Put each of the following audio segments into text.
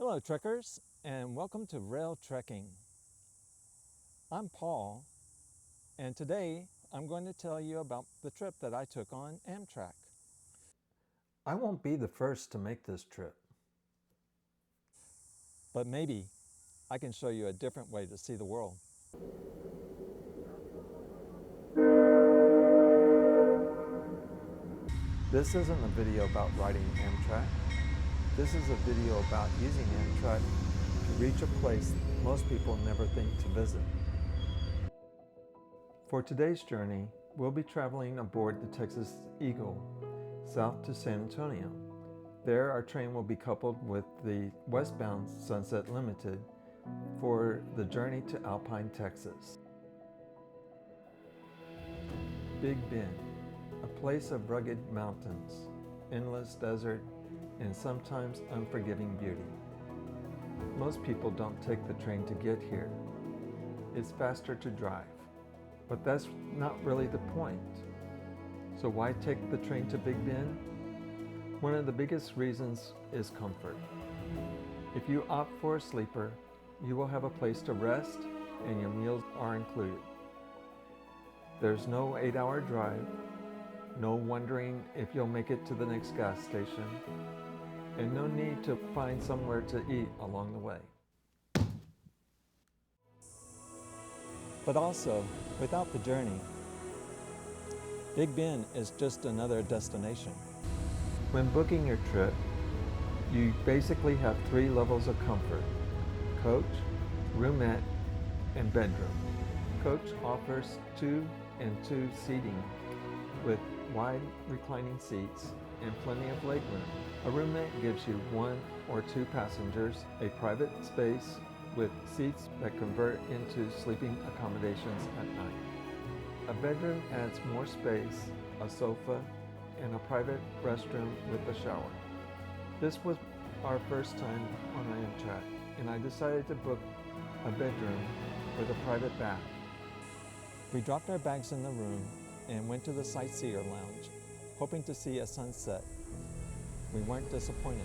Hello trekkers, and welcome to Rail Trekking. I'm Paul, and today I'm going to tell you about the trip that I took on Amtrak. I won't be the first to make this trip, but maybe I can show you a different way to see the world. This isn't a video about riding Amtrak. This is a video about using Amtrak to reach a place most people never think to visit. For today's journey, we'll be traveling aboard the Texas Eagle, south to San Antonio. There, our train will be coupled with the westbound Sunset Limited for the journey to Alpine, Texas. Big Bend, a place of rugged mountains, endless desert, and sometimes unforgiving beauty. Most people don't take the train to get here. It's faster to drive, but that's not really the point. So why take the train to Big Bend? One of the biggest reasons is comfort. If you opt for a sleeper, you will have a place to rest and your meals are included. There's no 8-hour drive, no wondering if you'll make it to the next gas station, and no need to find somewhere to eat along the way. But also, without the journey, Big Bend is just another destination. When booking your trip, you basically have 3 levels of comfort: coach, roomette, and bedroom. Coach offers 2 and 2 seating with wide reclining seats and plenty of legroom. A roomette gives you 1 or 2 passengers, a private space with seats that convert into sleeping accommodations at night. A bedroom adds more space, a sofa, and a private restroom with a shower. This was our first time on Amtrak, and I decided to book a bedroom with a private bath. We dropped our bags in the room and went to the Sightseer Lounge, hoping to see a sunset. We weren't disappointed.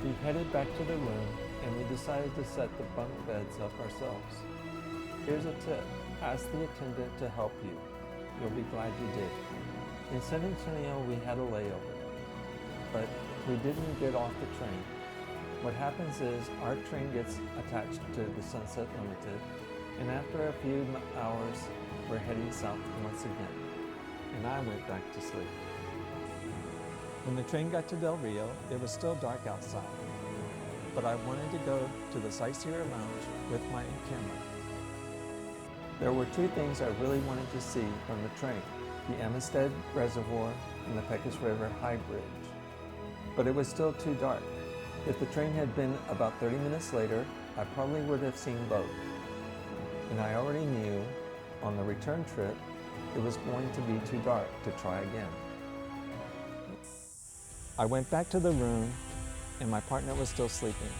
We headed back to the room and we decided to set the bunk beds up ourselves. Here's a tip: ask the attendant to help you. You'll be glad you did. In San Antonio, we had a layover, but we didn't get off the train. What happens is our train gets attached to the Sunset Limited, and after a few hours, we're heading south once again, and I went back to sleep. When the train got to Del Rio, it was still dark outside, but I wanted to go to the Sightseer Lounge with my camera. There were 2 things I really wanted to see from the train: the Amistad Reservoir and the Pecos River High Bridge. But it was still too dark. If the train had been about 30 minutes later, I probably would have seen both. And I already knew on the return trip it was going to be too dark to try again. I went back to the room and my partner was still sleeping.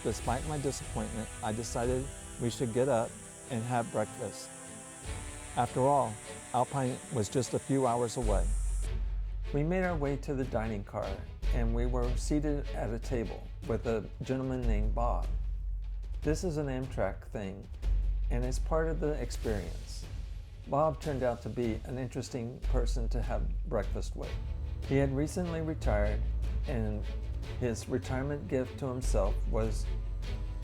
Despite my disappointment, I decided we should get up and have breakfast. After all, Alpine was just a few hours away. We made our way to the dining car and we were seated at a table with a gentleman named Bob. This is an Amtrak thing and it's part of the experience. Bob turned out to be an interesting person to have breakfast with. He had recently retired and his retirement gift to himself was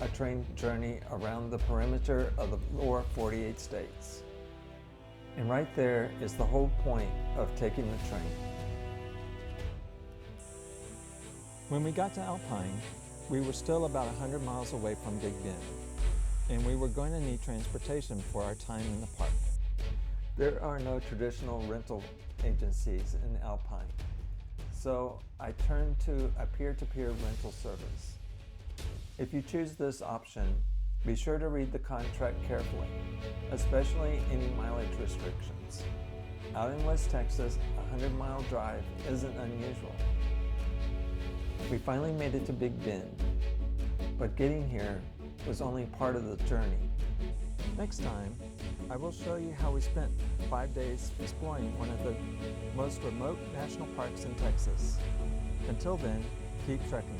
a train journey around the perimeter of the lower 48 states. And right there is the whole point of taking the train. When we got to Alpine, we were still about 100 miles away from Big Bend, and we were going to need transportation for our time in the park. There are no traditional rental agencies in Alpine, so I turned to a peer-to-peer rental service. If you choose this option, be sure to read the contract carefully, especially any mileage restrictions. Out in West Texas, a 100-mile drive isn't unusual. We finally made it to Big Bend, but getting here was only part of the journey. Next time, I will show you how we spent 5 days exploring one of the most remote national parks in Texas. Until then, keep trekking.